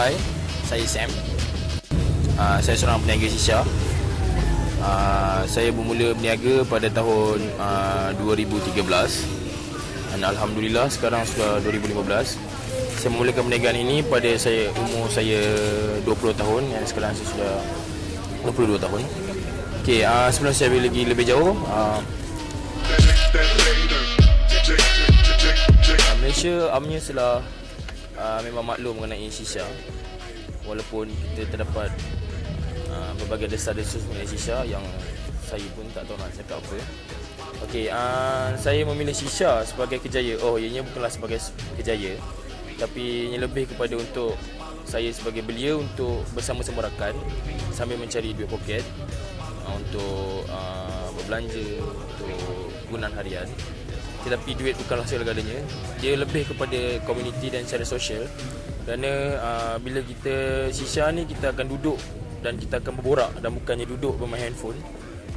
Hai, saya Sam. Saya seorang peniaga shisha. Saya bermula berniaga pada tahun 2013 dan alhamdulillah sekarang sudah 2015. Saya memulakan perniagaan ini pada umur saya 20 tahun dan sekarang saya sudah 22 tahun. Okey, sebelum saya pergi lebih jauh, Malaysia amnya telah memang maklum mengenai shisha. Walaupun kita terdapat berbagai desas-desus mengenai shisha yang saya pun tak tahu nak cakap apa. Okey, saya memilih shisha sebagai kerjaya. Ianya bukanlah sebagai kerjaya, tapi ini lebih kepada untuk saya sebagai belia untuk bersama-sama rakan sambil mencari duit poket untuk berbelanja, untuk kegunaan harian. Tetapi duit bukanlah segala-galanya. Dia lebih kepada komuniti dan secara sosial. Kerana bila kita shisha ni, kita akan duduk dan kita akan berborak dan bukannya duduk bermain handphone.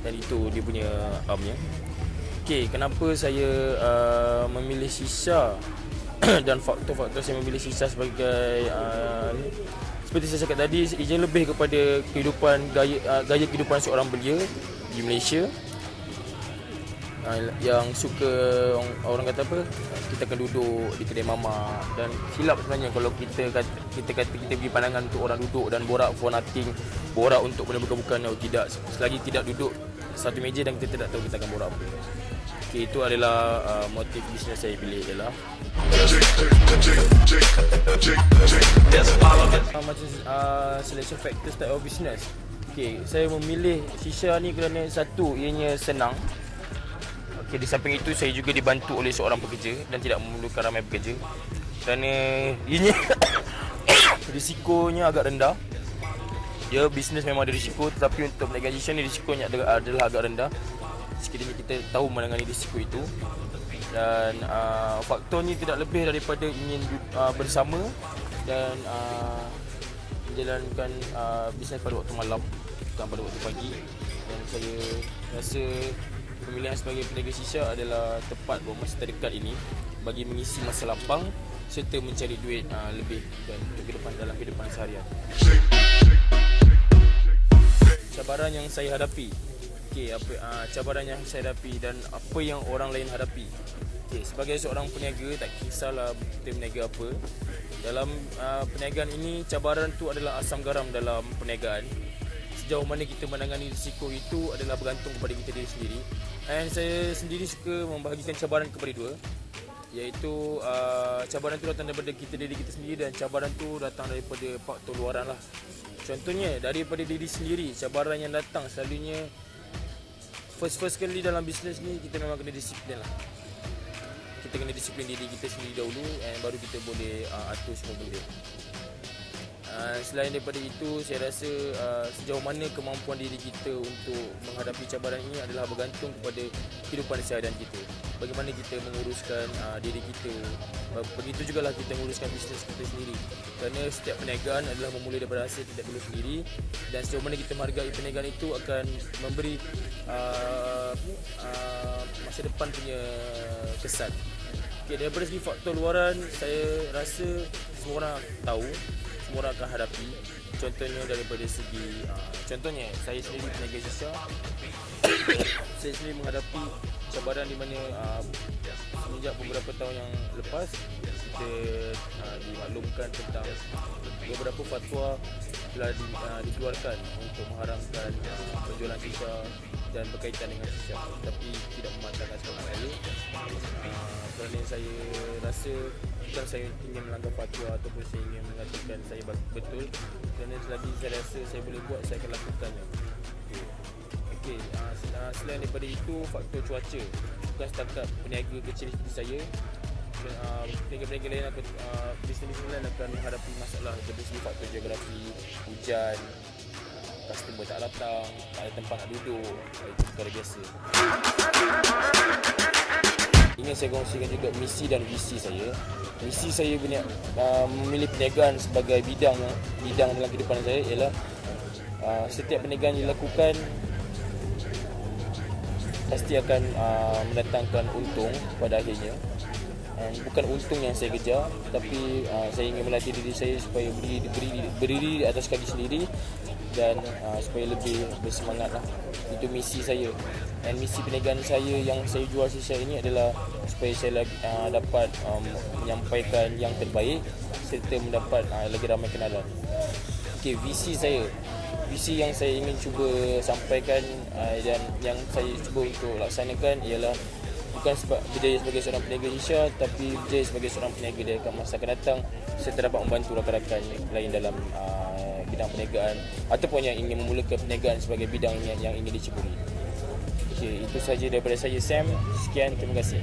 Dan itu dia punya amnya. Okey, kenapa saya memilih shisha dan faktor-faktor saya memilih shisha sebagai seperti saya cakap tadi, ia lebih kepada kehidupan gaya kehidupan seorang belia di Malaysia yang suka orang kata apa, kita akan duduk di kedai mama. Dan silap sebenarnya kalau kita kata kita beri pandangan untuk orang duduk dan borak for nothing, borak untuk benda bukan-bukan. Tidak, selagi tidak duduk satu meja dan kita tidak tahu kita akan borak apa. Okay, itu adalah motif bisnes saya pilih ialah macam selection factors type of business. Okay, saya memilih shisha ni kerana satu, ianya senang. Okay, di samping itu saya juga dibantu oleh seorang pekerja dan tidak memerlukan ramai pekerja. Kerana ianya risikonya agak rendah. Ya, bisnes memang ada risiko, tetapi untuk perniagaan shisha ni risikonya adalah agak rendah. Sekiranya kita tahu menangani risiko itu. Dan faktornya tidak lebih daripada ingin bersama dan menjalankan bisnes pada waktu malam, bukan pada waktu pagi. Dan saya rasa pemilihan sebagai peniaga shisha adalah tepat buat masa terdekat ini bagi mengisi masa lapang serta mencari duit lebih dan untuk dalam kehidupan seharian. Cabaran yang saya hadapi. Okey, cabaran yang saya hadapi dan apa yang orang lain hadapi. Okey, sebagai seorang peniaga, tak kisahlah kita berniaga apa. Dalam perniagaan ini, cabaran tu adalah asam garam dalam perniagaan. Sejauh mana kita menangani risiko itu adalah bergantung kepada kita diri sendiri. Dan saya sendiri suka membahagikan cabaran kepada dua, iaitu cabaran tu datang daripada diri kita sendiri dan cabaran tu datang daripada faktor luaran lah. Contohnya daripada diri sendiri, cabaran yang datang selalunya first kali dalam bisnes ni kita memang kena disiplin lah. Kita kena disiplin diri kita sendiri dahulu and baru kita boleh atur semua benda. Selain daripada itu, saya rasa sejauh mana kemampuan diri kita untuk menghadapi cabaran ini adalah bergantung kepada kehidupan seharian kita. Bagaimana kita menguruskan diri kita, begitu jugalah kita menguruskan bisnes kita sendiri. Kerana setiap perniagaan adalah memulai daripada hasil kita dulu sendiri. Dan sejauh mana kita menghargai perniagaan itu akan memberi masa depan punya kesan. Okay, daripada segi faktor luaran, saya rasa semua orang tahu, semua orang akan hadapi. Contohnya daripada segi contohnya saya sendiri peniaga shisha. Saya sendiri menghadapi cabaran di mana semenjak beberapa tahun yang lepas kita dimaklumkan tentang beberapa fatwa telah dikeluarkan untuk mengharamkan penjualan shisha dan berkaitan dengan shisha, tapi tidak mematahkan semangat saya. Kerana saya rasa bukan saya ingin melanggar fatwa ataupun saya ingin mengatakan saya betul. Kerana selagi saya rasa saya boleh buat, saya akan lakukannya. Okey, selain daripada itu, faktor cuaca. Bukan setakat peniaga kecil seperti saya, peniaga-peniaga lain akan bisnes lain akan menghadapi masalah dari segi faktor geografi, hujan, customer tak datang, tak ada tempat nak duduk. Itu perkara biasa. Ingin saya kongsikan juga misi dan visi saya. Misi saya memilih perniagaan sebagai bidang dalam kehidupan saya ialah setiap perniagaan yang dilakukan pasti akan mendatangkan untung pada akhirnya. bukan untung yang saya kejar, tapi saya ingin melatih diri saya supaya berdiri di atas kaki sendiri dan supaya lebih bersemangat lah. Itu misi saya. Dan misi perniagaan saya yang saya jual sosial ini adalah supaya saya dapat menyampaikan yang terbaik serta mendapat lagi ramai kenalan. Okay, visi yang saya ingin cuba sampaikan dan yang saya cuba untuk laksanakan ialah bukan sebab berjaya sebagai seorang peniaga Insya, tapi berjaya sebagai seorang peniaga di masa akan datang serta dapat membantu rakan-rakan lain dalam bidang perniagaan ataupun yang ingin memulakan perniagaan sebagai bidang yang ingin diceburi. Okay, itu sahaja daripada saya, Sam. Sekian, terima kasih.